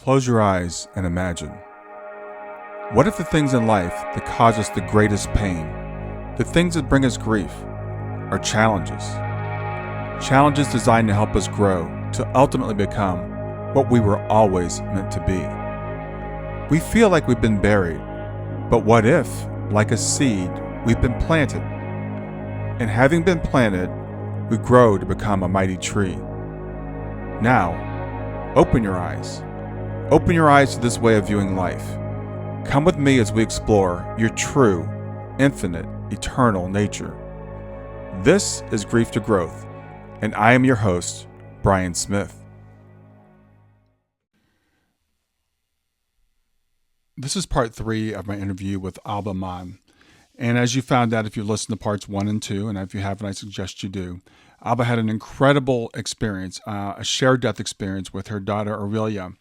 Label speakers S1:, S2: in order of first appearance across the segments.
S1: Close your eyes and imagine. What if the things in life that cause us the greatest pain, the things that bring us grief, are challenges? Challenges designed to help us grow, to ultimately become what we were always meant to be. We feel like we've been buried, but what if, like a seed, we've been planted? And having been planted, we grow to become a mighty tree. Now, open your eyes. Open your eyes to this way of viewing life. Come with me as we explore your true, infinite, eternal nature. This is Grief to Growth, and I am your host, Brian Smith. This is part 3 of my interview with Alba Monn. And as you found out if you listened to parts 1 and 2, and if you haven't, I suggest you do, Alba had an incredible experience, a shared death experience with her daughter Aurelia,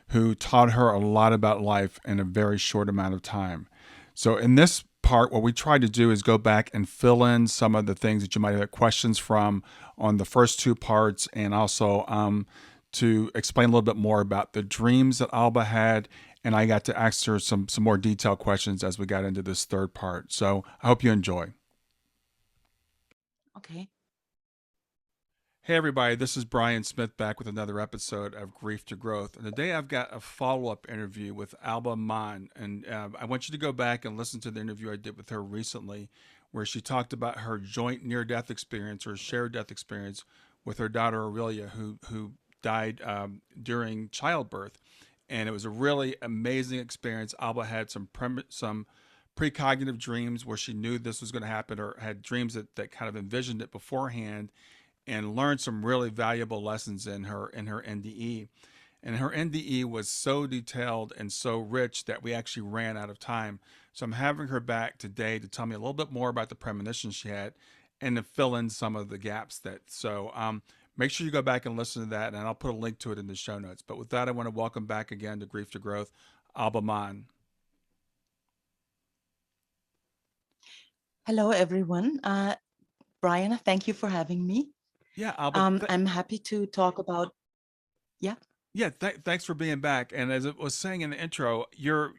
S1: who taught her a lot about life in a very short amount of time. So in this part, what we tried to do is go back and fill in some of the things that you might have had questions from on the first 2 parts, and also to explain a little bit more about the dreams that Alba had. And I got to ask her some more detailed questions as we got into this third part. So I hope you enjoy.
S2: Okay.
S1: Hey everybody, this is Brian Smith back with another episode of Grief to Growth. And today I've got a follow-up interview with Alba Monn. And I want you to go back and listen to the interview I did with her recently, where she talked about her joint near-death experience or shared death experience with her daughter Aurelia, who died during childbirth. And it was a really amazing experience. Alba had some precognitive dreams where she knew this was going to happen, or had dreams that kind of envisioned it beforehand, and learned some really valuable lessons in her NDE. And her NDE was so detailed and so rich that we actually ran out of time. So I'm having her back today to tell me a little bit more about the premonitions she had and to fill in some of the gaps make sure you go back and listen to that, and I'll put a link to it in the show notes. But with that, I want to welcome back again to Grief to Growth, Alba Monn.
S2: Hello, everyone. Brian, thank you for having me.
S1: Yeah, Alba.
S2: I'm happy to talk about. Yeah.
S1: Yeah, thanks for being back. And as I was saying in the intro, your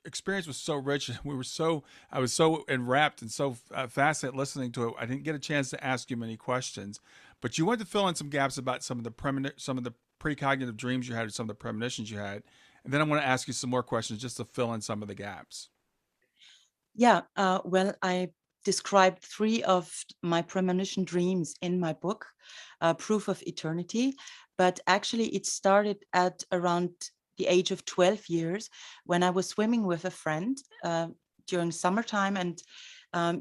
S1: experience was so rich, and I was so enwrapped and so fascinated listening to it. I didn't get a chance to ask you many questions, but you wanted to fill in some gaps about some of the precognitive dreams you had, or some of the premonitions you had, and then I want to ask you some more questions just to fill in some of the gaps.
S2: Yeah. Well, I described 3 of my premonition dreams in my book, Proof of Eternity. But actually, it started at around the age of 12 years when I was swimming with a friend during summertime, and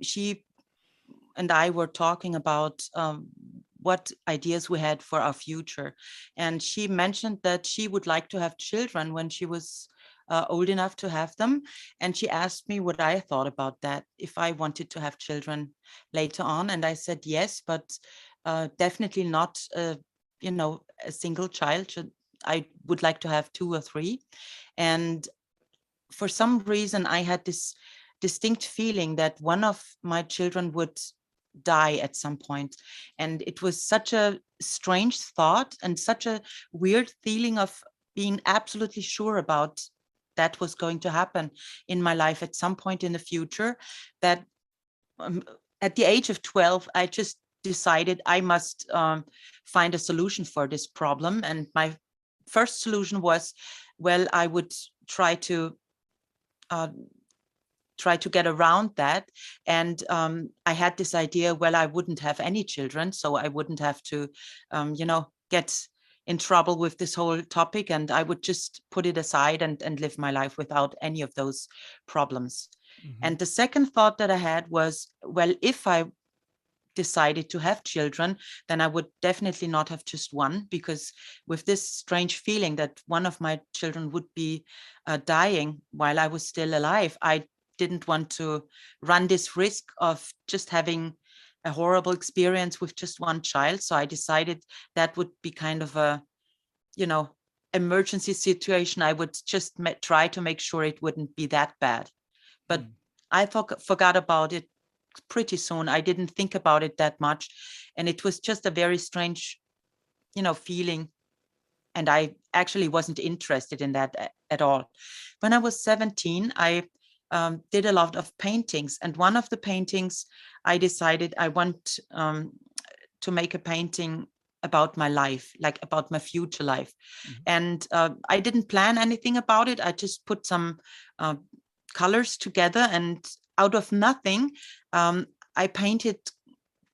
S2: she and I were talking about what ideas we had for our future. And she mentioned that she would like to have children when she was old enough to have them. And she asked me what I thought about that, if I wanted to have children later on. And I said yes, but definitely not, a single child. I would like to have 2 or 3. And for some reason, I had this distinct feeling that one of my children would die at some point. And it was such a strange thought and such a weird feeling of being absolutely sure about that was going to happen in my life at some point in the future, that um, at the age of 12, I just decided I must find a solution for this problem. And my first solution was, well, I would try to uh, get around that. And I had this idea, well, I wouldn't have any children, so I wouldn't have to, get in trouble with this whole topic, and I would just put it aside and live my life without any of those problems.
S1: Mm-hmm.
S2: And the second thought that I had was, well, if I decided to have children, then I would definitely not have just one, because with this strange feeling that one of my children would be dying while I was still alive, I didn't want to run this risk of just having a horrible experience with just one child. So I decided that would be kind of a, emergency situation. I would just try to make sure it wouldn't be that bad. But I forgot about it pretty soon. I didn't think about it that much. And it was just a very strange, feeling. and I actually wasn't interested in that at all. When I was 17, I did a lot of paintings, and one of the paintings I decided I want to make a painting about my life, like about my future life.
S1: Mhm.
S2: And I didn't plan anything about it. I just put some uh, colors together, and out of nothing, I painted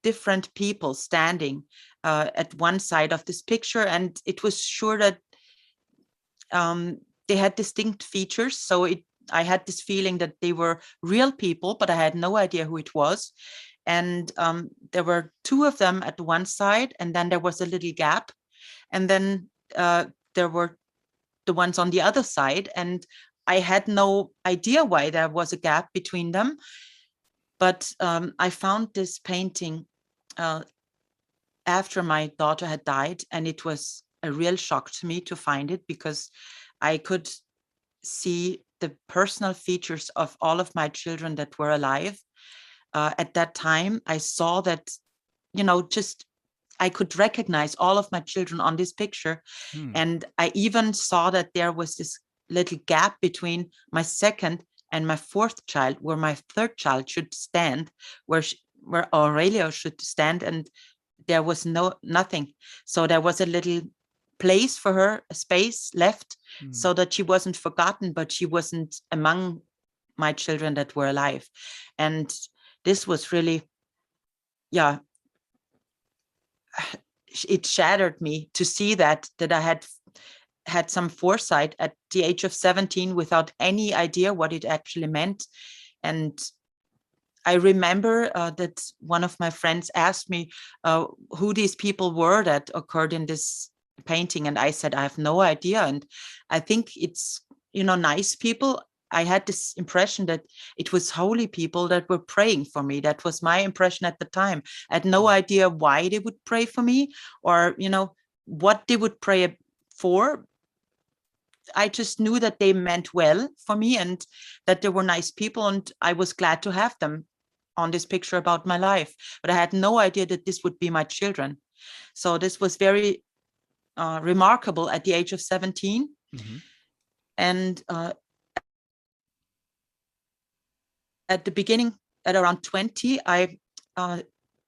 S2: different people standing at one side of this picture, and it was sure that they had distinct features. So I had this feeling that they were real people, but I had no idea who it was. And there were two of them at one side, and then there was a little gap, and then there were the ones on the other side, and I had no idea why there was a gap between them. But I found this painting after my daughter had died, and it was a real shock to me to find it, because I could see the personal features of all of my children that were alive. At that time, I saw that, just I could recognize all of my children on this picture.
S1: Hmm.
S2: And I even saw that there was this little gap between my second and my fourth child, where my third child should stand, where Aurelia should stand, and there was nothing. So there was a little place for her, a space left,
S1: Hmm.
S2: so that she wasn't forgotten, but she wasn't among my children that were alive. And this was really, yeah, it shattered me to see that I had some foresight at the age of 17 without any idea what it actually meant. And I remember that one of my friends asked me who these people were that occurred in this painting. And I said, I have no idea. And I think it's, nice people. I had this impression that it was holy people that were praying for me. That was my impression at the time. I had no idea why they would pray for me, or, what they would pray for. I just knew that they meant well for me, and that they were nice people, and I was glad to have them on this picture about my life. But I had no idea that this would be my children. So this was very remarkable at the age of 17.
S1: Mm-hmm.
S2: And at the beginning, at around 20, I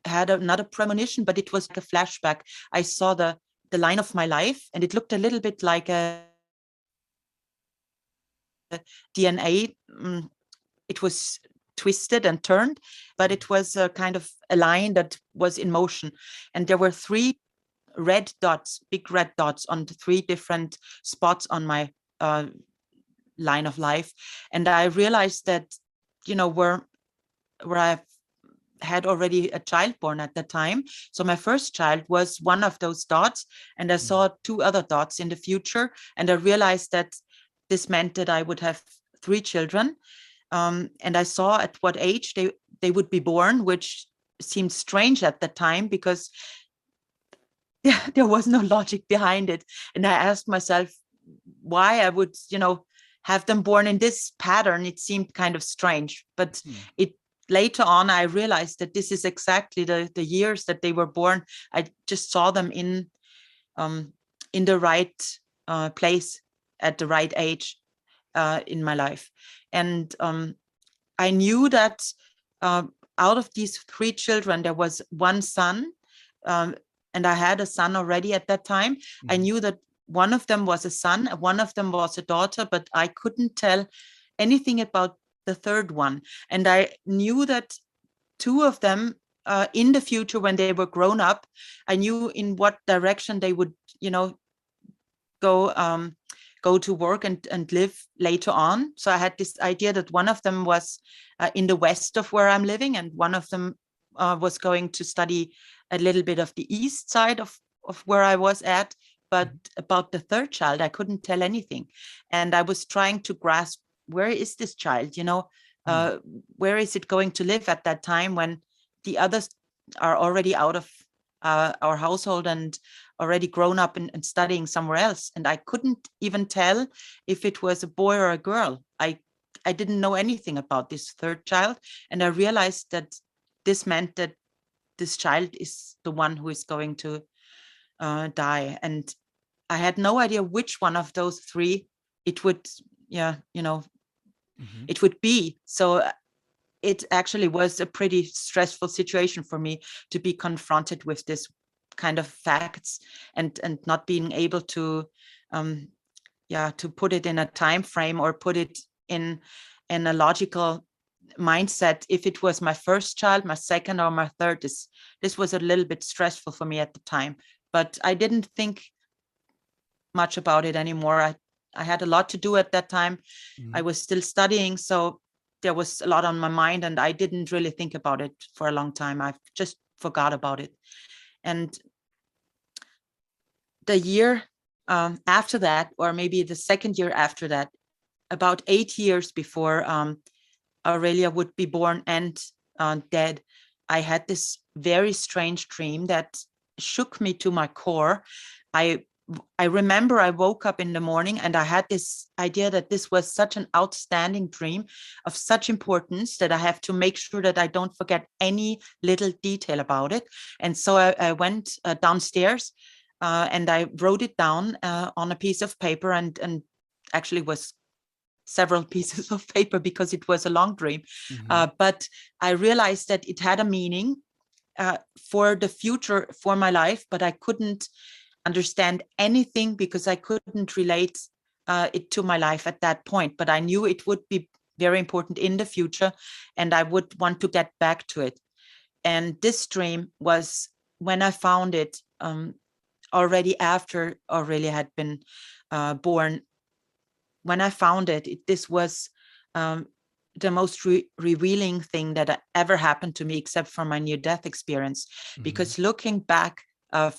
S2: had another premonition, but it was like a flashback. I saw the line of my life, and it looked a little bit like a DNA. It was twisted and turned, but it was a kind of a line that was in motion. And there were three red dots, big red dots on the three different spots on my line of life. And I realized that, where I had already a child born at the time. So my first child was one of those dots, and I saw two other dots in the future. And I realized that this meant that I would have three children. And I saw at what age they would be born, which seemed strange at the time, because there was no logic behind it. And I asked myself why I would, have them born in this pattern. It seemed kind of strange, but it later on I realized that this is exactly the years that they were born. I just saw them in the right place at the right age in my life. And I knew that out of these three children, there was one son, and I had a son already at that time.
S1: Mm-hmm.
S2: I knew that one of them was a son, one of them was a daughter, but I couldn't tell anything about the third one. And I knew that two of them in the future, when they were grown up, I knew in what direction they would, go go to work and live later on. So I had this idea that one of them was in the west of where I'm living, and one of them was going to study a little bit of the east side of where I was at. But about the third child, I couldn't tell anything. And I was trying to grasp, where is this child? Where is it going to live at that time, when the others are already out of our household and already grown up and studying somewhere else. And I couldn't even tell if it was a boy or a girl. I didn't know anything about this third child. And I realized that this meant that this child is the one who is going to die. And I had no idea which one of those three it would, yeah,
S1: Mm-hmm.
S2: it would be. So it actually was a pretty stressful situation for me to be confronted with this kind of facts, and not being able to um to put it in a time frame or put it in a logical mindset. If it was my first child, my second, or my third, this was a little bit stressful for me at the time, but I didn't think much about it anymore. I had a lot to do at that time.
S1: Mm-hmm.
S2: I was still studying, so there was a lot on my mind, and I didn't really think about it for a long time. I just forgot about it. And the year after that, or maybe the second year after that, about 8 years before Aurelia would be born and dead, I had this very strange dream that shook me to my core. I I remember I woke up in the morning and I had this idea that this was such an outstanding dream of such importance that I have to make sure that I don't forget any little detail about it. And so I went downstairs and I wrote it down on a piece of paper, and actually was several pieces of paper because it was a long dream.
S1: Mm-hmm.
S2: But I realized that it had a meaning for the future, for my life, but I couldn't understand anything because I couldn't relate it to my life at that point. But I knew it would be very important in the future, and I would want to get back to it. And this dream was when I found it already after Aurelia had been born. When I found it, this was um, the most revealing thing that ever happened to me, except for my near-death experience.
S1: Mm-hmm.
S2: Because looking back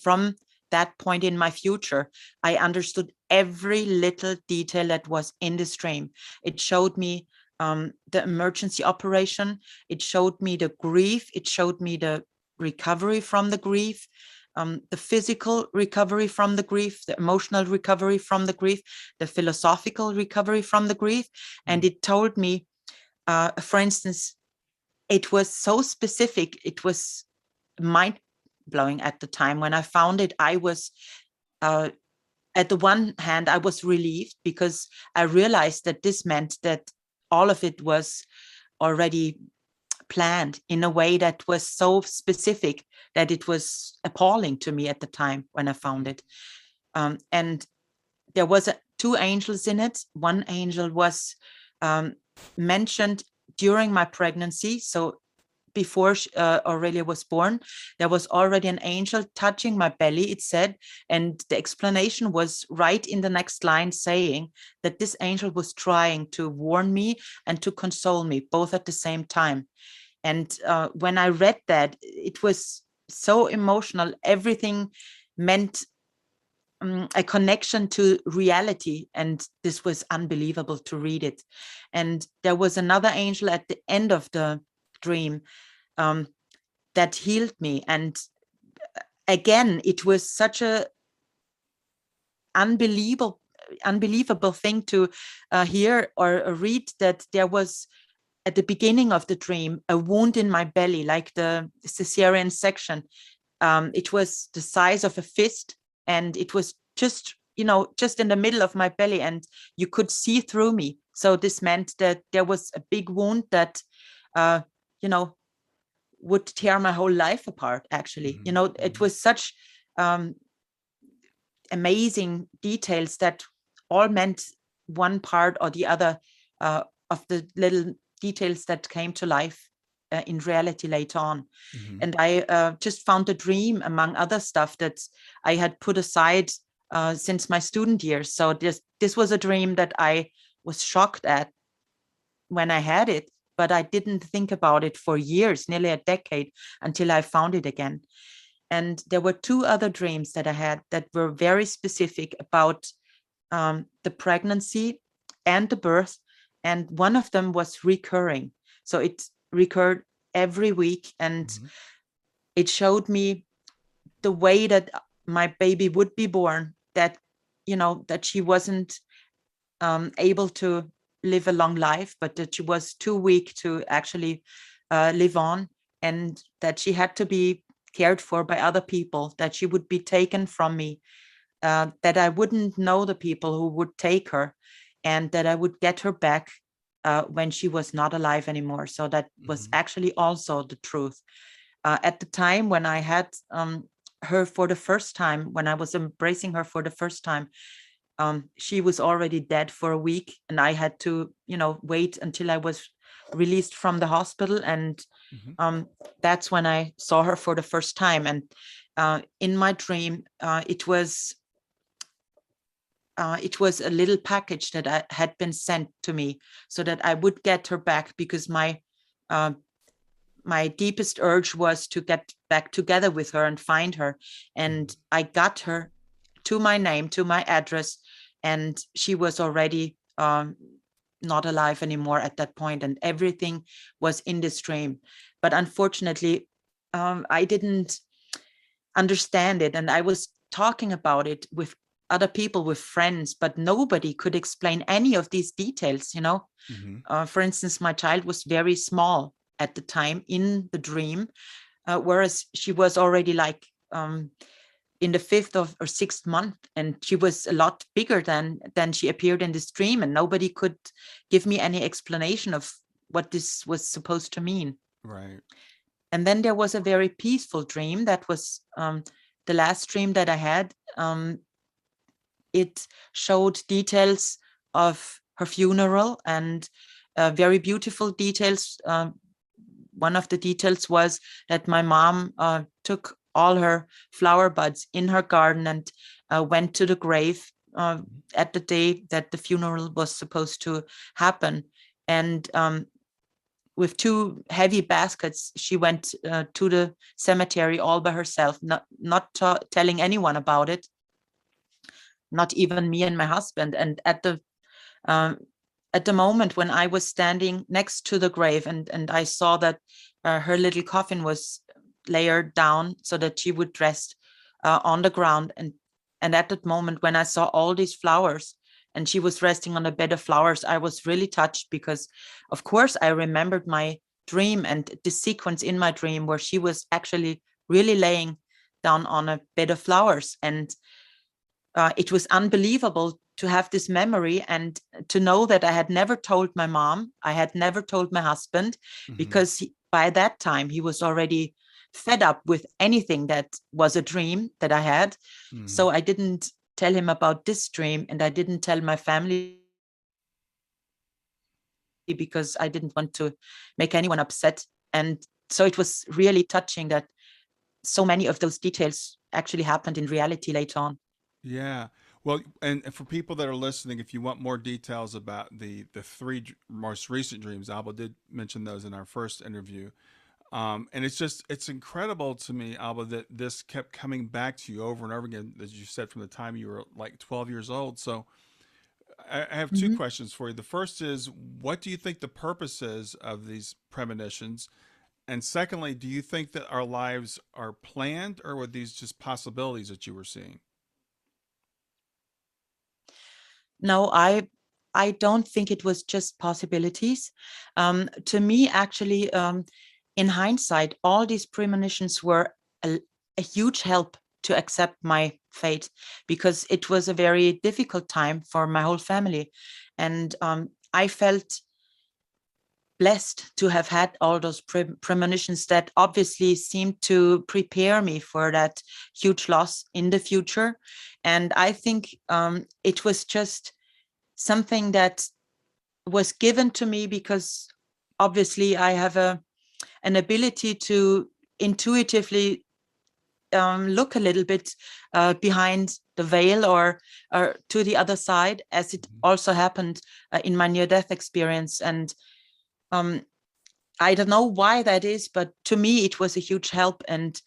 S2: from that point in my future, I understood every little detail that was in this dream. It showed me the emergency operation. It showed me the grief. It showed me the recovery from the grief. The physical recovery from the grief, the emotional recovery from the grief, the philosophical recovery from the grief. And it told me, for instance, it was so specific, it was mind blowing at the time. When I found it, I was, at the one hand, I was relieved because I realized that this meant that all of it was already planned in a way that was so specific that it was appalling to me at the time when I found it. And there was two angels in it. One angel was um, mentioned during my pregnancy. So before Aurelia was born, there was already an angel touching my belly, it said. And the explanation was right in the next line, saying that this angel was trying to warn me and to console me both at the same time. And when I read that, it was so emotional. Everything meant a connection to reality. And this was unbelievable to read it. And there was another angel at the end of the dream that healed me. And again, it was such a unbelievable thing to hear or read, that there was at the beginning of the dream a wound in my belly, like the cesarean section. It was the size of a fist, and it was just in the middle of my belly, and you could see through me. So this meant that there was a big wound that uh, you know would tear my whole life apart, actually.
S1: Mm-hmm.
S2: It
S1: Mm-hmm.
S2: was such um, amazing details that all meant one part or the other of the little details that came to life in reality later on.
S1: Mm-hmm.
S2: And I just found a dream, among other stuff, that I had put aside since my student years. So this was a dream that I was shocked at when I had it, but I didn't think about it for years, nearly a decade, until I found it again. And there were two other dreams that I had that were very specific about the pregnancy and the birth. And one of them was recurring. So it recurred every week. And
S1: Mm-hmm.
S2: it showed me the way that my baby would be born, that she wasn't able to live a long life, but that she was too weak to actually live on, and that she had to be cared for by other people, that she would be taken from me that I wouldn't know the people who would take her, and that I would get her back when she was not alive anymore. So that was
S1: Mm-hmm.
S2: actually also the truth. At the time when I had her for the first time, when I was embracing her for the first time, she was already dead for a week, and I had to, wait until I was released from the hospital. And
S1: Mm-hmm.
S2: that's when I saw her for the first time. And in my dream, it was a little package that had been sent to me so that I would get her back, because uh, my deepest urge was to get back together with her and find her.
S1: Mm-hmm.
S2: And I got her to my name, to my address, and she was already not alive anymore at that point, and everything was in this dream. But unfortunately, I didn't understand it, and I was talking about it with other people, with friends, but nobody could explain any of these details.
S1: Mm-hmm.
S2: For instance, my child was very small at the time in the dream, whereas she was already like in the fifth or sixth month, and she was a lot bigger than she appeared in this dream, and nobody could give me any explanation of what this was supposed to mean.
S1: Right.
S2: And then there was a very peaceful dream that was the last dream that I had. It showed details of her funeral, and very beautiful details. One of the details was that my mom took all her flower buds in her garden and went to the grave
S1: Mm-hmm.
S2: at the day that the funeral was supposed to happen. And with two heavy baskets, she went to the cemetery all by herself, not telling anyone about it, not even me and my husband. And um, at the moment when I was standing next to the grave, and I saw that her little coffin was layered down so that she would rest on the ground, and at that moment when I saw all these flowers and she was resting on a bed of flowers, I was really touched, because of course I remembered my dream and the sequence in my dream where she was actually really laying down on a bed of flowers. And it was unbelievable to have this memory, and to know that I had never told my mom, I had never told my husband,
S1: Mm-hmm.
S2: because by that time he was already fed up with anything that was a dream that I had.
S1: Mm-hmm.
S2: So I didn't tell him about this dream, and I didn't tell my family, because I didn't want to make anyone upset. And so it was really touching that so many of those details actually happened in reality later on.
S1: Yeah. Well, and for people that are listening, if you want more details about the three most recent dreams, Alba did mention those in our first interview. And it's incredible to me, Alba, that this kept coming back to you over and over again, as you said, from the time you were like 12 years old. So I have two
S2: Mhm.
S1: questions for you. The first is, what do you think the purpose is of these premonitions? And secondly, do you think that our lives are planned, or were these just possibilities that you were seeing?
S2: No, I don't think it was just possibilities. To me, actually, in hindsight, all these premonitions were a huge help to accept my fate, because it was a very difficult time for my whole family, and I felt blessed to have had all those premonitions that obviously seemed to prepare me for that huge loss in the future. And I think it was just something that was given to me, because obviously I have an ability to intuitively look a little bit behind the veil, or to the other side, as it
S1: Mm-hmm.
S2: also happened in my near-death experience. And um, I don't know why that is, but to me it was a huge help. And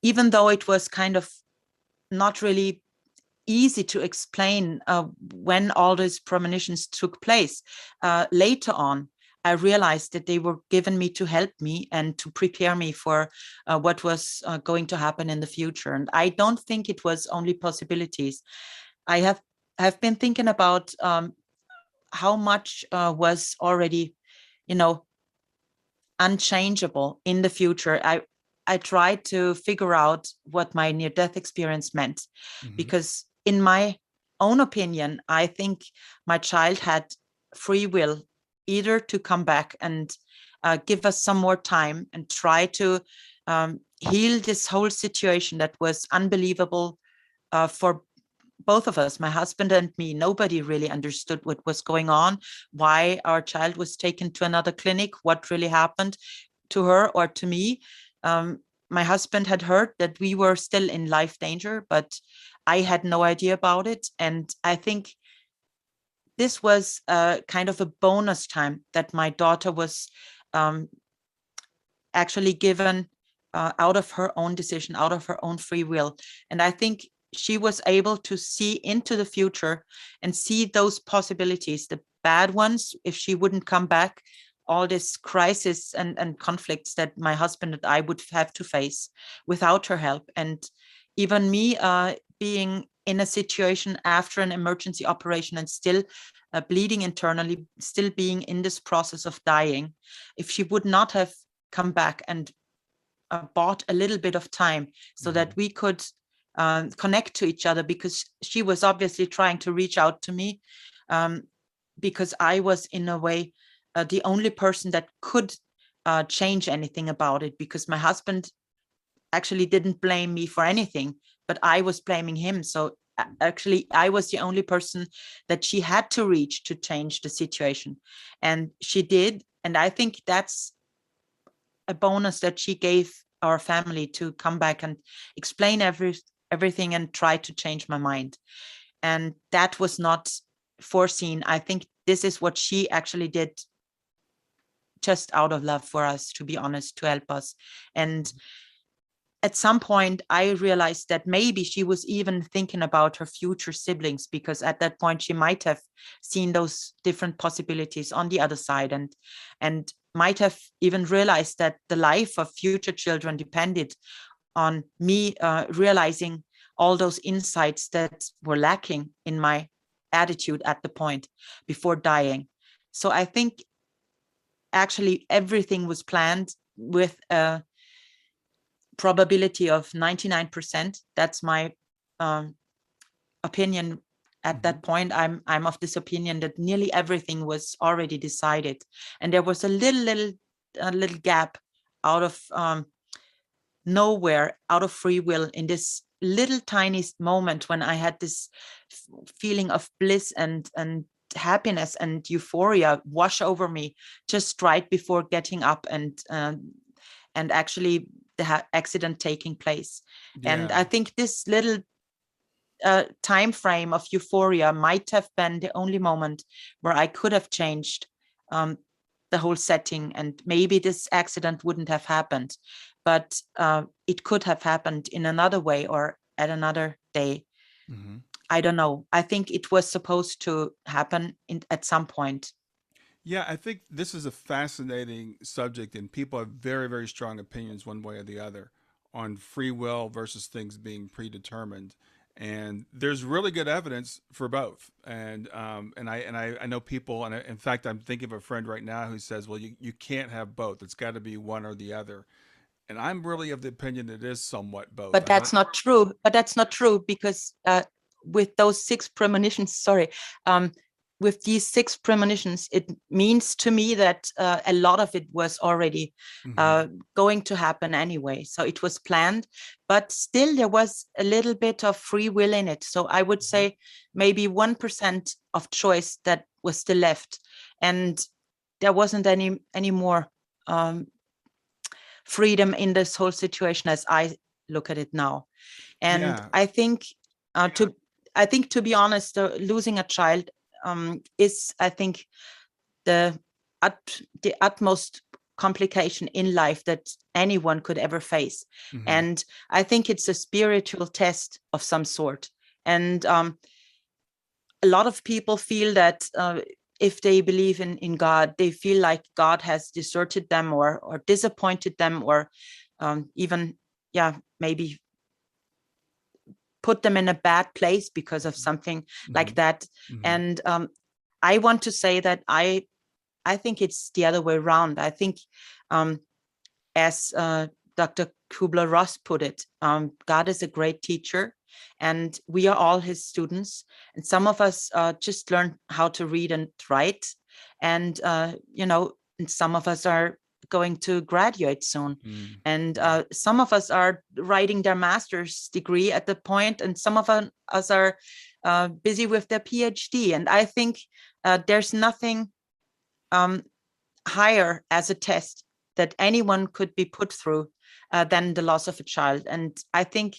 S2: even though it was kind of not really easy to explain when all these premonitions took place. Later on, I realized that they were given me to help me and to prepare me for what was going to happen in the future. And I don't think it was only possibilities. I have been thinking about how much was already, you know, unchangeable in the future. I tried to figure out what my near death experience meant,
S1: Mm-hmm.
S2: because in my own opinion, I think my child had free will either to come back and give us some more time and try to heal this whole situation that was unbelievable for both of us, my husband and me. Nobody really understood what was going on, why our child was taken to another clinic, what really happened to her or to me. My husband had heard that we were still in life danger, but I had no idea about it. And I think this was kind of a bonus time that my daughter was um, actually given out of her own decision, out of her own free will. And I think she was able to see into the future and see those possibilities, the bad ones, if she wouldn't come back, all this crisis and conflicts that my husband and I would have to face without her help. And even me being in a situation after an emergency operation and still bleeding internally, still being in this process of dying, if she would not have come back and bought a little bit of time so that we could connect to each other, because she was obviously trying to reach out to me, because I was in a way the only person that could change anything about it, because my husband actually didn't blame me for anything, but I was blaming him. So actually I was the only person that she had to reach to change the situation, and she did. And I think that's a bonus that she gave our family, to come back and explain everything and try to change my mind. And that was not foreseen. I think this is what she actually did just out of love for us, to be honest, to help us. And at some point I realized that maybe she was even thinking about her future siblings, because at that point she might have seen those different possibilities on the other side, and might have even realized that the life of future children depended on me realizing all those insights that were lacking in my attitude at the point before dying. So I think actually everything was planned with a probability of 99%. That's my opinion at that point. I'm of this opinion that nearly everything was already decided, and there was a little gap out of nowhere, out of free will, in this little tiny moment when I had this feeling of bliss and happiness and euphoria wash over me just right before getting up and actually the accident taking place. And I
S1: Yeah.
S2: think this little time frame of euphoria might have been the only moment where I could have changed the whole setting, and maybe this accident wouldn't have happened, but it could have happened in another way or at another day.
S1: Mm-hmm.
S2: I don't know. I think it was supposed to happen at some point.
S1: Yeah, I think this is a fascinating subject, and people have very, very strong opinions one way or the other on free will versus things being predetermined. And there's really good evidence for both. And I know people, and in fact, I'm thinking of a friend right now who says, "Well, you can't have both. It's got to be one or the other." And I'm really of the opinion it is somewhat both.
S2: But
S1: I don't.
S2: that's not true. But that's not true, because with those six premonitions, sorry, um, with these six premonitions, it means to me that a lot of it was already
S1: Mm-hmm.
S2: going to happen anyway. So it was planned, but still there was a little bit of free will in it. So I would
S1: Mm-hmm.
S2: say maybe 1% of choice that was still left, and there wasn't any more um, freedom in this whole situation as I look at it now. And
S1: Yeah.
S2: I think to be honest, losing a child is, I think, the the utmost complication in life that anyone could ever face.
S1: Mm-hmm.
S2: And I think it's a spiritual test of some sort. And a lot of people feel that if they believe in God, they feel like God has deserted them or disappointed them, or even, yeah, maybe put them in a bad place because of something
S1: Mm-hmm.
S2: like that.
S1: Mm-hmm.
S2: And I want to say that I think it's the other way around. I think as Dr. Kubler-Ross put it, God is a great teacher, and we are all his students. And some of us just learn how to read and write, and and some of us are going to graduate soon,
S1: Mm.
S2: and some of us are writing their master's degree at the point, and some of us are busy with their PhD. And I think there's nothing um, higher as a test that anyone could be put through than the loss of a child. And I think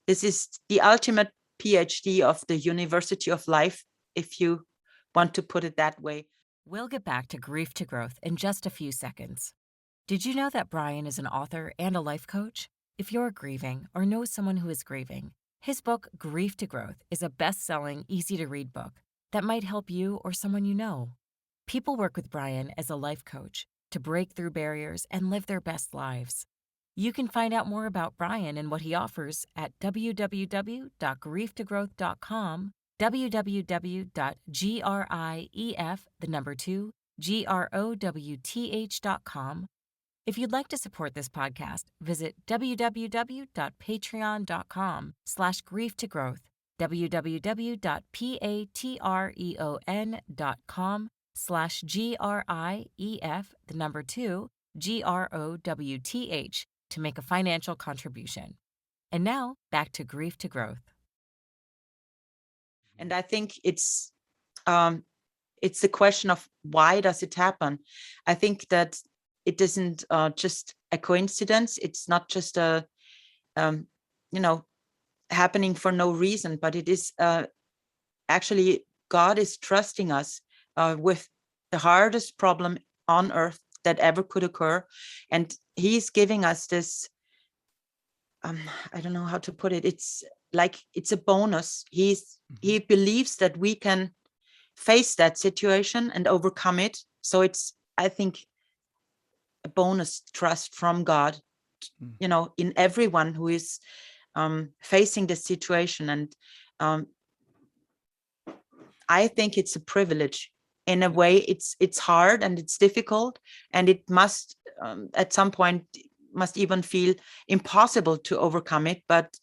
S2: this is the ultimate PhD of the University of Life, if you want to put it that way.
S3: We'll get back to grief to growth in just a few seconds. Did you know that Brian is an author and a life coach? If you're grieving or know someone who is grieving, his book, Grief to Growth, is a best selling, easy to read book that might help you or someone you know. People work with Brian as a life coach to break through barriers and live their best lives. You can find out more about Brian and what he offers at www.grieftogrowth.com, www.grief2growth.com. If you'd like to support this podcast, visit www.patreon.com/grieftogrowth, www.patreon.com/grief2growth to make a financial contribution. And now, back to Grief to Growth.
S2: And I think it's the question of why does it happen. I think that it isn't just a coincidence. It's not just a um, happening for no reason, but it is actually God is trusting us with the hardest problem on earth that ever could occur, and he's giving us this I don't know how to put it. It's like it's a bonus. He believes that we can face that situation and overcome it. So it's, I think, a bonus trust from God, in everyone who is facing the situation. And I think it's a privilege. In a way, it's hard and it's difficult, and it must at some point must even feel impossible to overcome it. But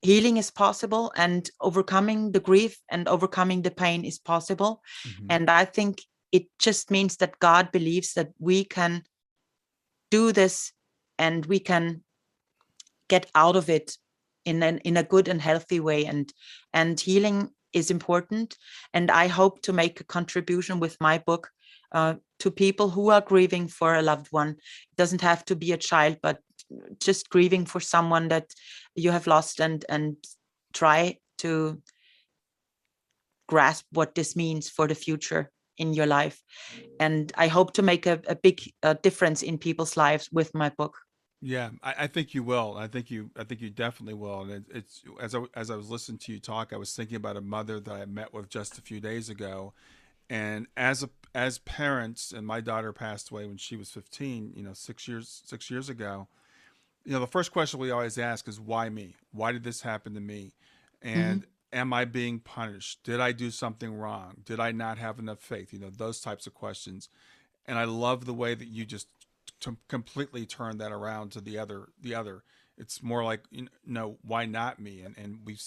S2: healing is possible, and overcoming the grief and overcoming the pain is possible.
S1: Mm-hmm.
S2: And I think it just means that God believes that we can do this, and we can get out of it in a good and healthy way. And healing is important. And I hope to make a contribution with my book to people who are grieving for a loved one. It doesn't have to be a child, but just grieving for someone that you have lost, and try to grasp what this means for the future in your life. And I hope to make a big difference in people's lives with my book.
S1: Yeah, I think you will. I think you definitely will. And it's as I was listening to you talk, I was thinking about a mother that I met with just a few days ago, and as parents, and my daughter passed away when she was 15. 6 years ago. The first question we always ask is, why me? Why did this happen to me?
S2: Mm-hmm.
S1: And am I being punished? Did I do something wrong? Did I not have enough faith? Those types of questions. And I love the way that you just completely turn that around to the other. It's more like, why not me? And we've,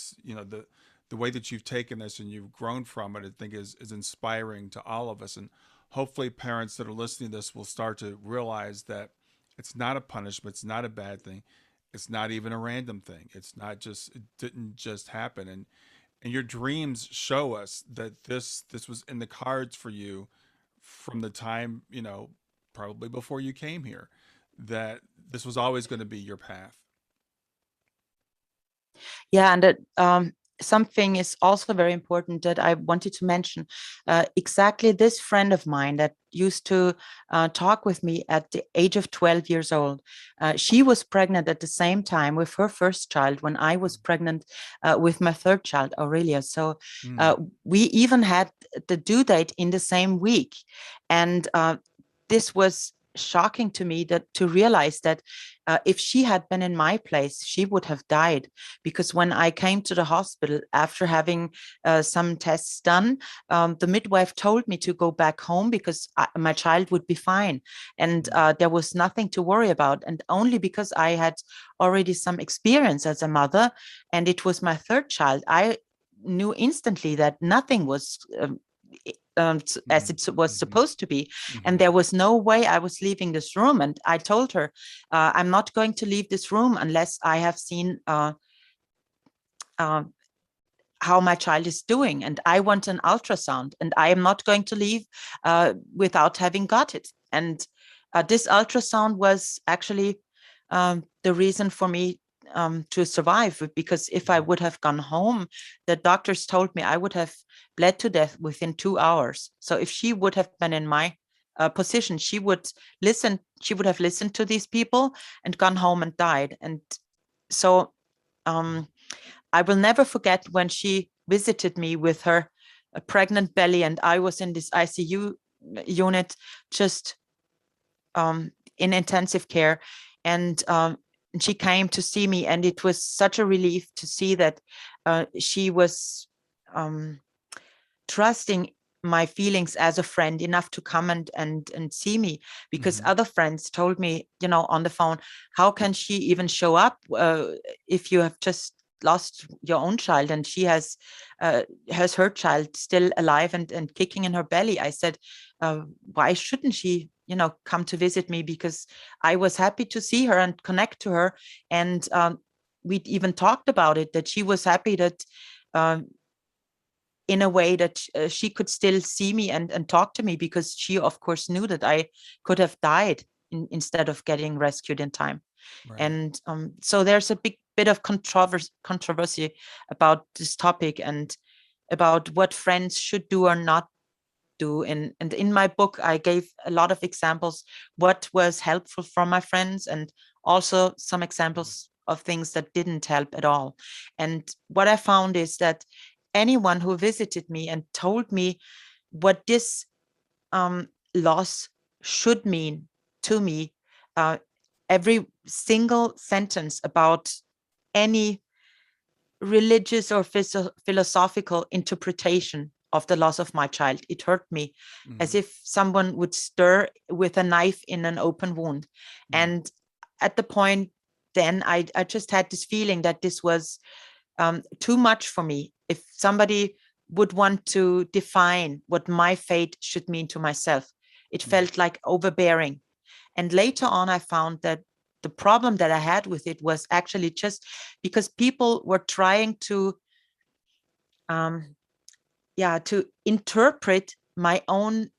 S1: the way that you've taken this and you've grown from it, I think is inspiring to all of us. And hopefully parents that are listening to this will start to realize that it's not a punishment, it's not a bad thing, it's not even a random thing. It's not just, it didn't just happen. And your dreams show us that this was in the cards for you from the time, probably before you came here, that this was always going to be your path.
S2: Yeah, and that something is also very important that I wanted to mention. Exactly this friend of mine that used to talk with me at the age of 12 years old, she was pregnant at the same time with her first child when I was pregnant with my third child, Aurelia. So
S1: Mm.
S2: we even had the due date in the same week. And this was shocking to me that to realize that if she had been in my place, she would have died. Because when I came to the hospital after having some tests done, the midwife told me to go back home because my child would be fine, and there was nothing to worry about. And only because I had already some experience as a mother, and it was my third child, I knew instantly that nothing was as it was supposed to be. And there was no way I was leaving this room. And I told her, I'm not going to leave this room unless I have seen how my child is doing. And I want an ultrasound, and I am not going to leave without having got it. And this ultrasound was actually the reason for me to survive, because if I would have gone home, the doctors told me I would have bled to death within 2 hours. So if she would have been in my position, she would have listened to these people and gone home and died. And so I will never forget when she visited me with her pregnant belly, and I was in this ICU unit, just in intensive care. And she came to see me, and it was such a relief to see that she was trusting my feelings as a friend enough to come and see me, because other friends told me, on the phone, how can she even show up if you have just lost your own child, and she has her child still alive and kicking in her belly. I said, why shouldn't she come to visit me? Because I was happy to see her and connect to her. And we'd even talked about it, that she was happy that in a way that she could still see me and talk to me, because she of course knew that I could have died instead of getting rescued in time.
S1: Right.
S2: And so there's a big bit of controversy about this topic, and about what friends should do or not do. And in my book, I gave a lot of examples what was helpful from my friends, and also some examples of things that didn't help at all. And what I found is that anyone who visited me and told me what this loss should mean to me, uh, every single sentence about any religious or philosophical interpretation of the loss of my child, it hurt me as if someone would stir with a knife in an open wound. And at the point then, I just had this feeling that this was too much for me. If somebody would want to define what my fate should mean to myself, it felt like overbearing. And later on, I found that the problem that I had with it was actually just because people were trying to to interpret my own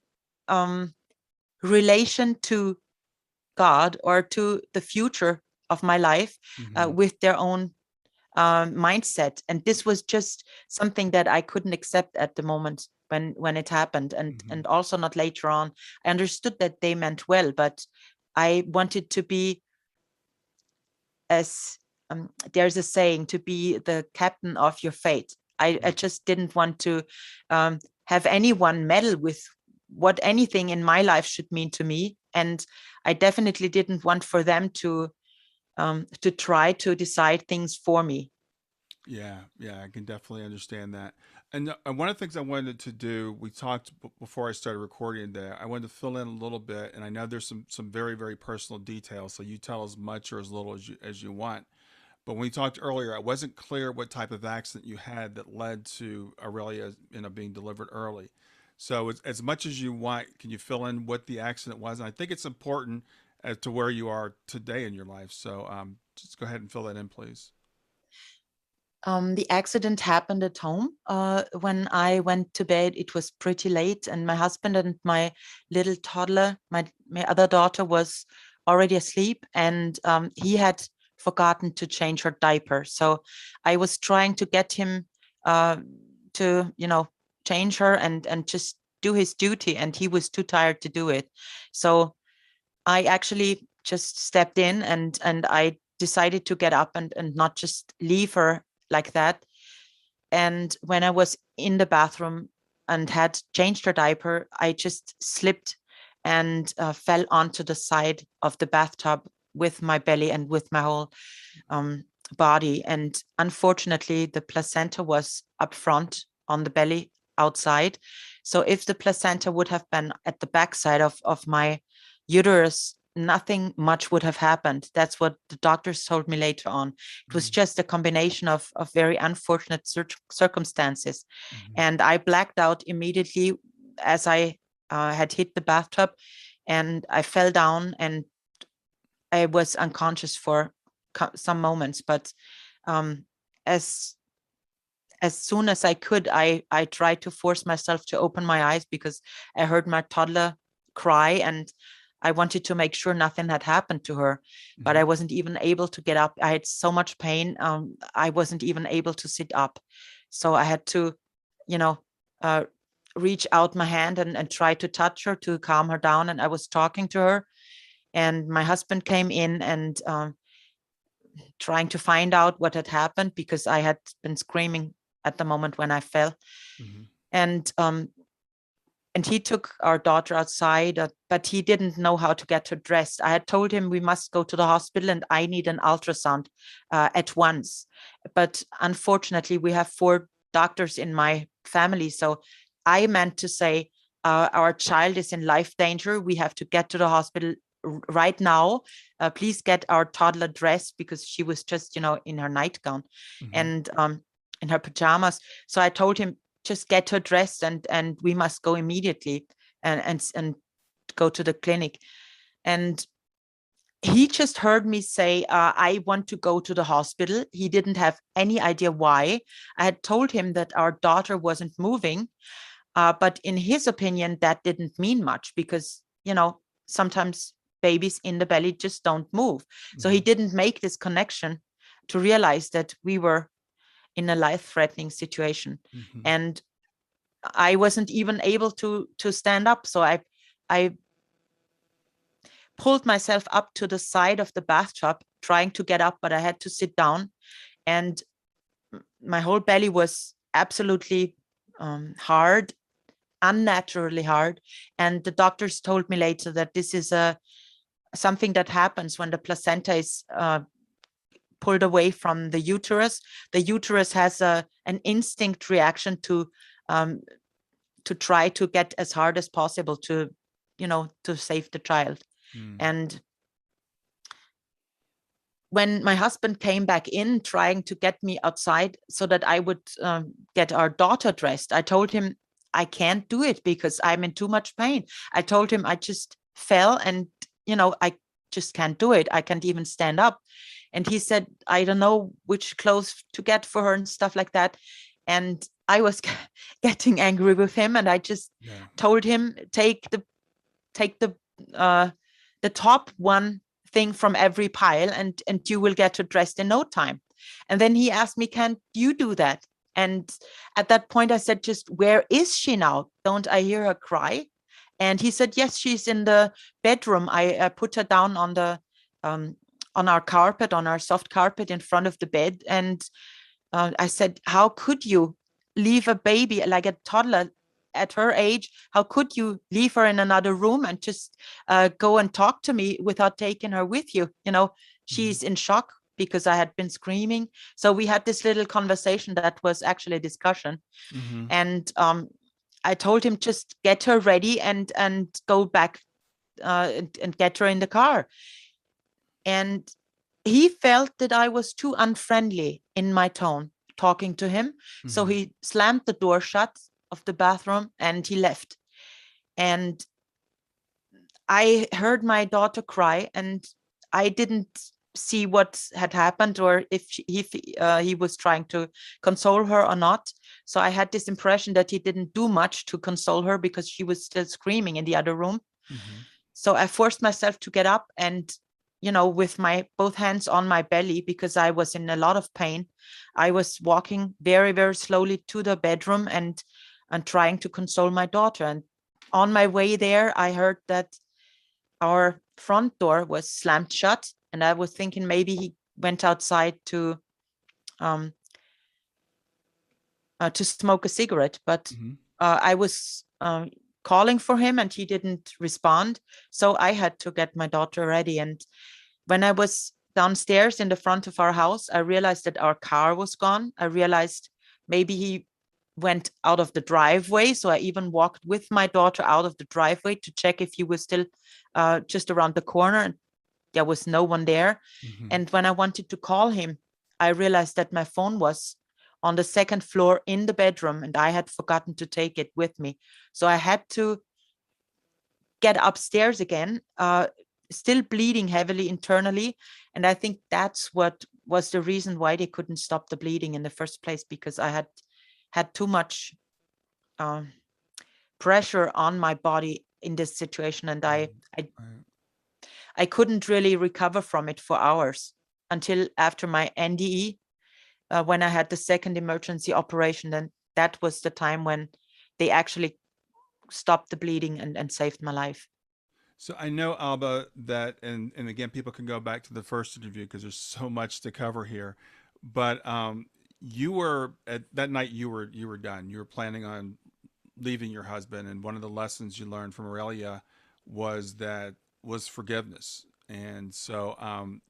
S2: relation to God or to the future of my life with their own mindset. And this was just something that I couldn't accept at the moment when it happened, and also not later on. I understood that they meant well, but I wanted to be, as there's a saying, to be the captain of your fate. I just didn't want to have anyone meddle with what anything in my life should mean to me, and I definitely didn't want for them to try to decide things for me.
S1: Yeah, I can definitely understand that. And one of the things I wanted to do, we talked before I started recording there. I wanted to fill in a little bit, and I know there's some very very personal details, so you tell as much or as little as you want. But when we talked earlier, it wasn't clear what type of accident you had that led to Aurelia, being delivered early. So as much as you want, can you fill in what the accident was? And I think it's important as to where you are today in your life. So just go ahead and fill that in, please.
S2: The accident happened at home. When I went to bed, it was pretty late, and my husband and my little toddler, my other daughter, was already asleep, and he had forgotten to change her diaper. So I was trying to get him to, change her and just do his duty, and he was too tired to do it. So I actually just stepped in, and I decided to get up and not just leave her like that. And when I was in the bathroom and had changed her diaper, I just slipped and fell onto the side of the bathtub with my belly and with my whole body. And unfortunately, the placenta was up front on the belly outside. So if the placenta would have been at the backside of my uterus, nothing much would have happened. That's what the doctors told me later on. It was just a combination of very unfortunate circumstances. And I blacked out immediately as I had hit the bathtub, and I fell down and I was unconscious for some moments. But as soon as I could, I tried to force myself to open my eyes, because I heard my toddler cry, and I wanted to make sure nothing had happened to her. But I wasn't even able to get up. I had so much pain. I wasn't even able to sit up. So I had to, reach out my hand and try to touch her to calm her down. And I was talking to her, and my husband came in and trying to find out what had happened, because I had been screaming at the moment when I fell. And he took our daughter outside, but he didn't know how to get her dressed. I had told him we must go to the hospital and I need an ultrasound at once. But unfortunately, we have 4 doctors in my family. So I meant to say, our child is in life danger. We have to get to the hospital right now. Please get our toddler dressed, because she was just, in her nightgown and in her pajamas. So I told him, just get her dressed and we must go immediately and go to the clinic. And he just heard me say, I want to go to the hospital. He didn't have any idea why. I had told him that our daughter wasn't moving, but in his opinion, that didn't mean much, because, sometimes babies in the belly just don't move. So he didn't make this connection to realize that we were in a life-threatening situation. And I wasn't even able to stand up. So I pulled myself up to the side of the bathtub, trying to get up, but I had to sit down. And my whole belly was absolutely hard, unnaturally hard. And the doctors told me later that this is something that happens when the placenta is pulled away from the uterus. The uterus has an instinct reaction to try to get as hard as possible to save the child. And when my husband came back in, trying to get me outside so that I would get our daughter dressed, I told him I can't do it because I'm in too much pain. I told him I just fell and I just can't do it. I can't even stand up. And he said, I don't know which clothes to get for her and stuff like that. And I was getting angry with him, and I just told him, take the top one thing from every pile, and you will get her dressed in no time. And then he asked me, can't you do that? And at that point I said, just where is she now? Don't I hear her cry? And he said, yes, she's in the bedroom. I put her down on the on our carpet, on our soft carpet in front of the bed. And I said, how could you leave a baby, like a toddler at her age? How could you leave her in another room and just go and talk to me without taking her with you? She's in shock because I had been screaming. So we had this little conversation that was actually a discussion. And I told him, just get her ready and go back and get her in the car. And he felt that I was too unfriendly in my tone talking to him. So he slammed the door shut of the bathroom and he left. And I heard my daughter cry, and I didn't see what had happened, or if he was trying to console her or not. So I had this impression that he didn't do much to console her because she was still screaming in the other room. So I forced myself to get up, and with my both hands on my belly, because I was in a lot of pain, I was walking very, very slowly to the bedroom and trying to console my daughter. And on my way there, I heard that our front door was slammed shut, and I was thinking maybe he went outside to smoke a cigarette. But I was calling for him and he didn't respond. So I had to get my daughter ready. And when I was downstairs in the front of our house, I realized that our car was gone. I realized maybe he went out of the driveway. So I even walked with my daughter out of the driveway to check if he was still just around the corner. And there was no one there.
S1: Mm-hmm.
S2: And when I wanted to call him, I realized that my phone was on the second floor in the bedroom and I had forgotten to take it with me. So I had to get upstairs again, still bleeding heavily internally. And I think that's what was the reason why they couldn't stop the bleeding in the first place, because I had too much pressure on my body in this situation. And
S1: Right.
S2: I couldn't really recover from it for hours until after my NDE, when I had the second emergency operation. Then that was the time when they actually stopped the bleeding and saved my life.
S1: So I know, Alba, that, and again, people can go back to the first interview because there's so much to cover here. But you were at that night. You were done. You were planning on leaving your husband, and one of the lessons you learned from Aurelia was forgiveness. And so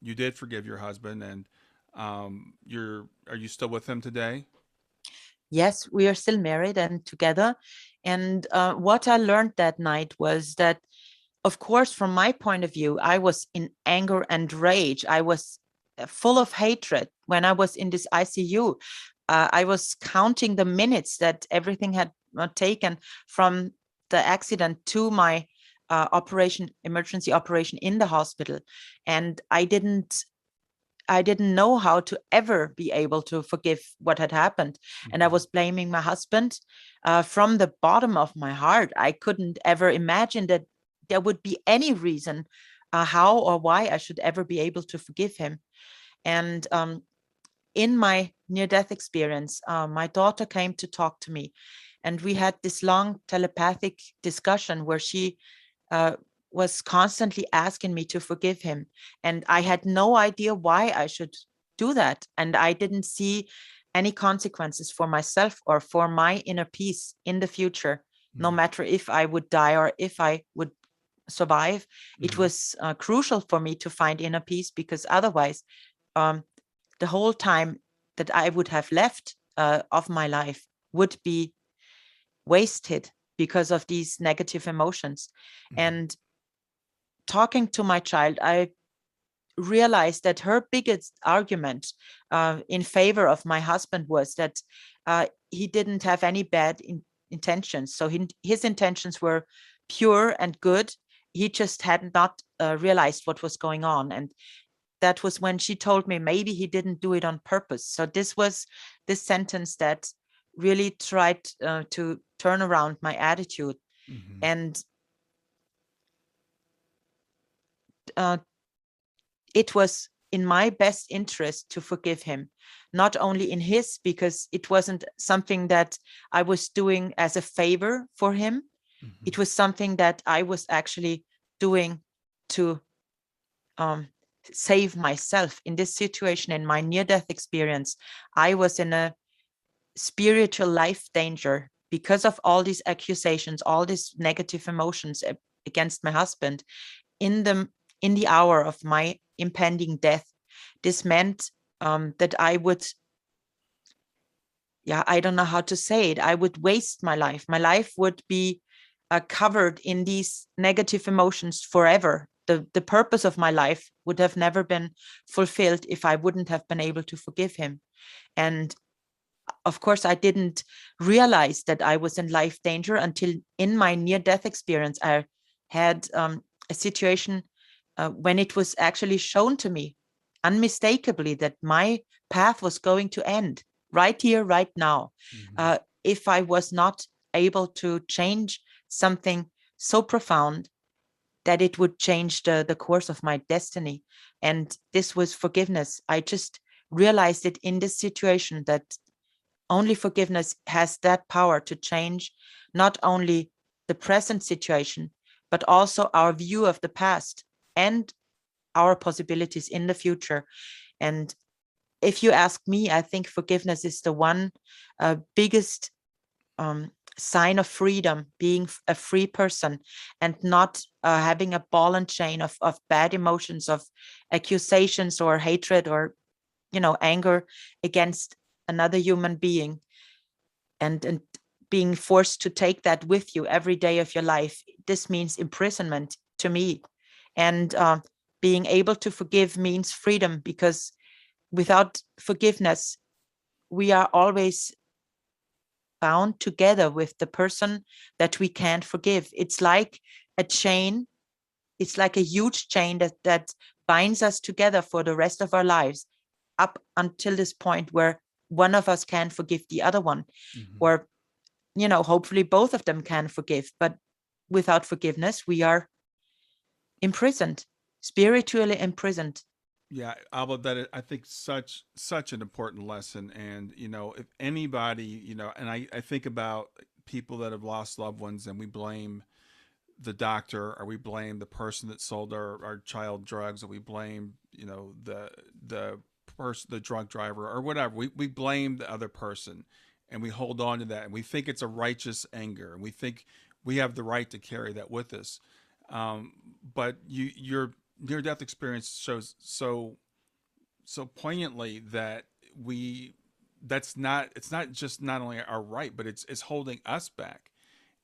S1: you did forgive your husband, and are you still with him today?
S2: Yes, we are still married and together. And what I learned that night was that, of course, from my point of view, I was in anger and rage. I was full of hatred when I was in this ICU. I was counting the minutes that everything had taken from the accident to my emergency operation in the hospital. And I didn't know how to ever be able to forgive what had happened. And I
S1: Mm-hmm.
S2: was blaming my husband from the bottom of my heart. I couldn't ever imagine that there would be any reason how or why I should ever be able to forgive him. And in my near death experience, my daughter came to talk to me. And we had this long telepathic discussion where she uh, was constantly asking me to forgive him. And I had no idea why I should do that. And I didn't see any consequences for myself or for my inner peace in the future, no matter if I would die or if I would survive. It
S1: Mm-hmm.
S2: was crucial for me to find inner peace, because otherwise, um, the whole time that I would have left of my life would be wasted because of these negative emotions.
S1: Mm-hmm.
S2: And talking to my child, I realized that her biggest argument in favor of my husband was that he didn't have any bad intentions. So his intentions were pure and good. He just had not realized what was going on. And that was when she told me maybe he didn't do it on purpose. So this was this sentence that really tried to turn around my attitude.
S1: Mm-hmm.
S2: And uh, it was in my best interest to forgive him, not only in his, because it wasn't something that I was doing as a favor for him.
S1: Mm-hmm.
S2: It was something that I was actually doing to um, save myself in this situation. In my near-death experience, I was in a spiritual life danger because of all these accusations, all these negative emotions against my husband. In the hour of my impending death, this meant that I would, yeah, I don't know how to say it. I would waste my life. My life would be covered in these negative emotions forever. The purpose of my life would have never been fulfilled if I wouldn't have been able to forgive him. And of course, I didn't realize that I was in life danger until in my near death experience, I had a situation when it was actually shown to me unmistakably that my path was going to end right here, right now,
S1: Mm-hmm.
S2: if I was not able to change something so profound that it would change the course of my destiny. And this was forgiveness. I just realized it in this situation that only forgiveness has that power to change not only the present situation, but also our view of the past and our possibilities in the future. And if you ask me, I think forgiveness is the one biggest sign of freedom, being a free person, and not having a ball and chain of bad emotions, of accusations or hatred or, anger against another human being, and being forced to take that with you every day of your life. This means imprisonment to me. And being able to forgive means freedom, because without forgiveness, we are always bound together with the person that we can't forgive. It's like a chain. It's like a huge chain that binds us together for the rest of our lives, up until this point where one of us can forgive the other one,
S1: Mm-hmm.
S2: or hopefully both of them can forgive. But without forgiveness, we are imprisoned, spiritually imprisoned.
S1: Yeah, Alba, I think such an important lesson. And if anybody, and I think about people that have lost loved ones, and we blame the doctor, or we blame the person that sold our child drugs, or we blame the person, the drunk driver, or whatever. We blame the other person, and we hold on to that, and we think it's a righteous anger, and we think we have the right to carry that with us. um, but your near death experience shows so poignantly that we that's not it's not just not only our right, but it's holding us back.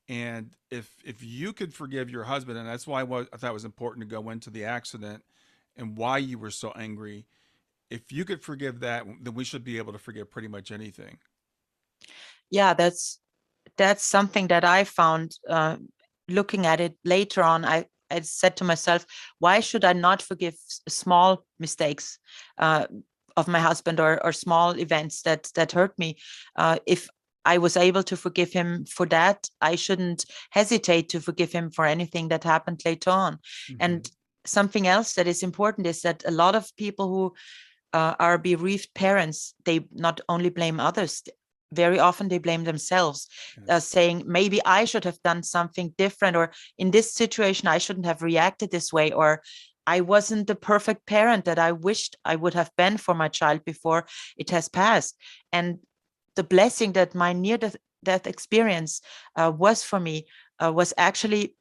S1: And if you could forgive your husband, and that's why I thought it was important to go into the accident and why you were so angry. If you could forgive that, then we should be able to forgive pretty much anything.
S2: Yeah, that's something that I found, looking at it later on. I said to myself, why should I not forgive small mistakes uh, of my husband, or small events that hurt me? If I was able to forgive him for that, I shouldn't hesitate to forgive him for anything that happened later on.
S1: Mm-hmm.
S2: And something else that is important is that a lot of people who are bereaved parents, they not only blame others, very often they blame themselves,
S1: Yes.
S2: saying, maybe I should have done something different, or in this situation, I shouldn't have reacted this way, or I wasn't the perfect parent that I wished I would have been for my child before it has passed. And the blessing that my near death experience was for me was actually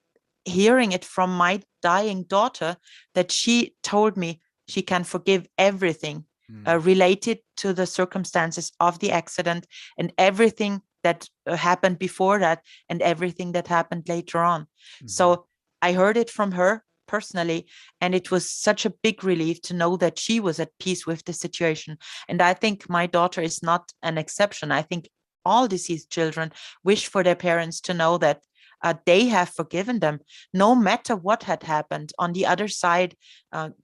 S2: hearing it from my dying daughter, that she told me she can forgive everything
S1: Mm-hmm.
S2: related to the circumstances of the accident, and everything that happened before that, and everything that happened later on.
S1: Mm-hmm.
S2: So I heard it from her personally, and it was such a big relief to know that she was at peace with the situation. And I think my daughter is not an exception. I think all deceased children wish for their parents to know that they have forgiven them, no matter what had happened. On the other side,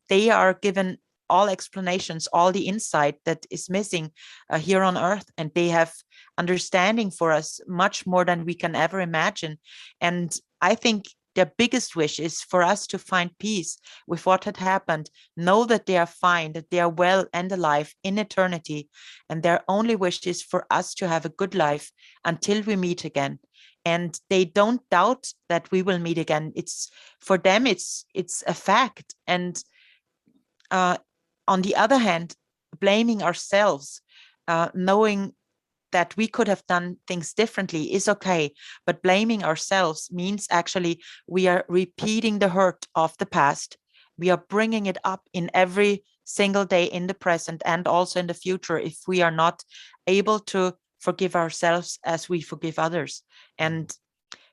S2: they are given all explanations, all the insight that is missing here on earth, and they have understanding for us much more than we can ever imagine. And I think their biggest wish is for us to find peace with what had happened, know that they are fine, that they are well and alive in eternity, and their only wish is for us to have a good life until we meet again. And they don't doubt that we will meet again. It's for them, it's a fact. And uh, on the other hand, blaming ourselves, knowing that we could have done things differently, is okay. But blaming ourselves means actually we are repeating the hurt of the past. We are bringing it up in every single day in the present and also in the future, if we are not able to forgive ourselves as we forgive others.
S1: Mm-hmm.
S2: And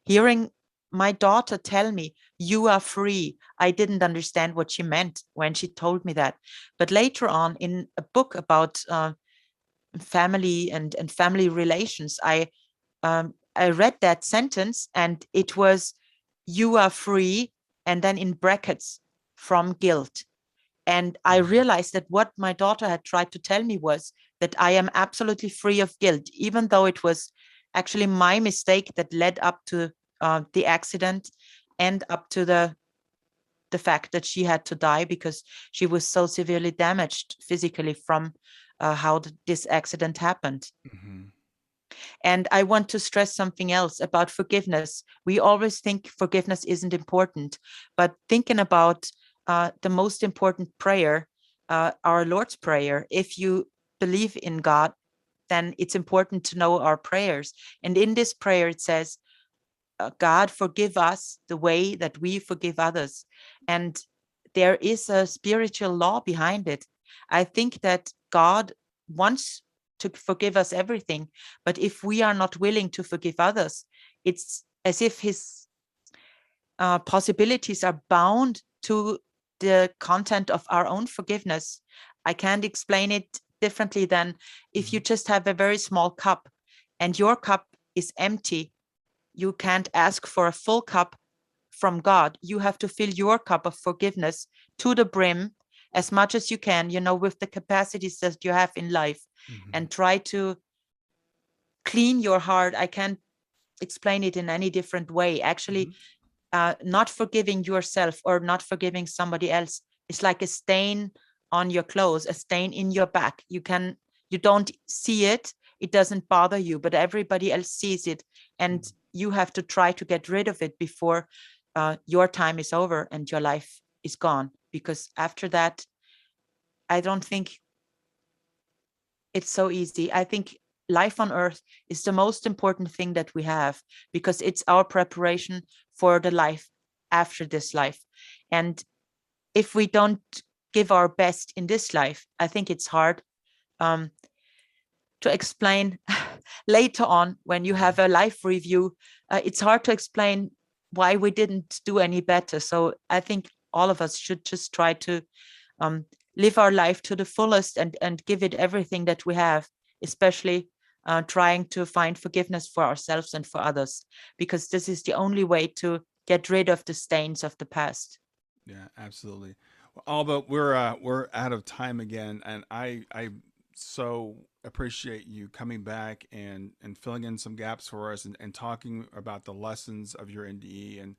S2: hearing my daughter tell me, you are free, I didn't understand what she meant when she told me that. But later on, in a book about family and family relations, I read that sentence, and it was, you are free, and then in brackets, from guilt. And I
S1: Mm-hmm.
S2: realized that what my daughter had tried to tell me was that I am absolutely free of guilt, even though it was actually my mistake that led up to the accident, and up to the fact that she had to die because she was so severely damaged physically from how this accident happened.
S1: Mm-hmm.
S2: And I want to stress something else about forgiveness. We always think forgiveness isn't important, but thinking about the most important prayer, our Lord's Prayer, if you believe in God, then it's important to know our prayers. And in this prayer, it says, God, forgive us the way that we forgive others. And there is a spiritual law behind it. I think that God wants to forgive us everything, but if we are not willing to forgive others, it's as if his possibilities are bound to the content of our own forgiveness. I can't explain it differently than if you just have a very small cup and your cup is empty, you can't ask for a full cup from God. You have to fill your cup of forgiveness to the brim as much as you can, with the capacities that you have in life, and try to clean your heart. I can't explain it in any different way. Actually, not forgiving yourself or not forgiving somebody else is like a stain on your clothes, a stain in your back. You don't see it. It doesn't bother you, but everybody else sees it. And you have to try to get rid of it before your time is over and your life is gone. Because after that, I don't think it's so easy. I think life on earth is the most important thing that we have, because it's our preparation for the life after this life. And if we don't give our best in this life, I think it's hard to explain later on when you have a life review. It's hard to explain why we didn't do any better. So I think all of us should just try to live our life to the fullest and give it everything that we have, especially trying to find forgiveness for ourselves and for others, because this is the only way to get rid of the stains of the past.
S1: Yeah, absolutely. Well, Alba, we're out of time again, and I so appreciate you coming back and filling in some gaps for us and talking about the lessons of your NDE and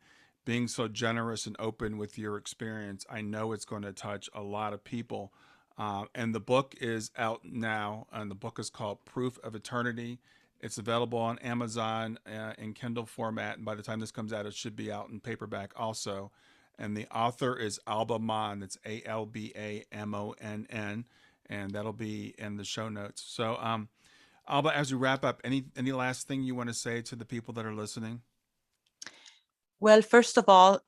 S1: being so generous and open with your experience. I know it's going to touch a lot of people. And the book is out now, and the book is called Proof of Eternity. It's available on Amazon in Kindle format, and by the time this comes out, it should be out in paperback also. And the author is Alba Monn. It's ALBAMONN, and that'll be in the show notes. So, Alba, as we wrap up, any last thing you want to say to the people that are listening?
S2: Well, first of all,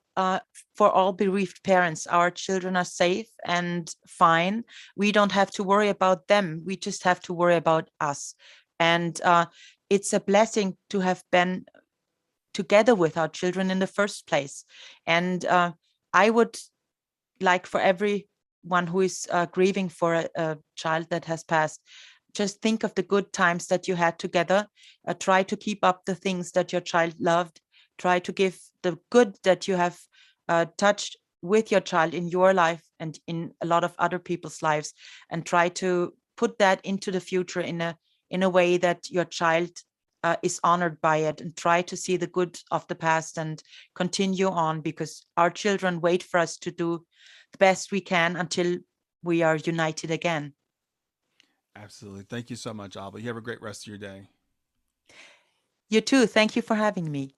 S2: for all bereaved parents, our children are safe and fine. We don't have to worry about them. We just have to worry about us. And it's a blessing to have been together with our children in the first place. And I would like for everyone who is grieving for a child that has passed, just think of the good times that you had together. Try to keep up the things that your child loved. Try to give the good that you have touched with your child in your life and in a lot of other people's lives, and try to put that into the future in a way that your child is honored by it, and try to see the good of the past and continue on, because our children wait for us to do the best we can until we are united again.
S1: Absolutely. Thank you so much, Alba. You have a great rest of your day.
S2: You too. Thank you for having me.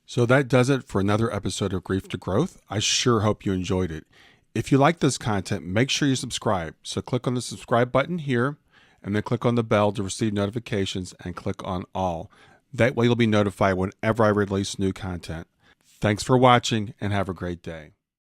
S1: So that does it for another episode of Grief to Growth. I sure hope you enjoyed it. If you like this content, make sure you subscribe. So click on the subscribe button here, and then click on the bell to receive notifications, and click on all. That way you'll be notified whenever I release new content. Thanks for watching, and have a great day.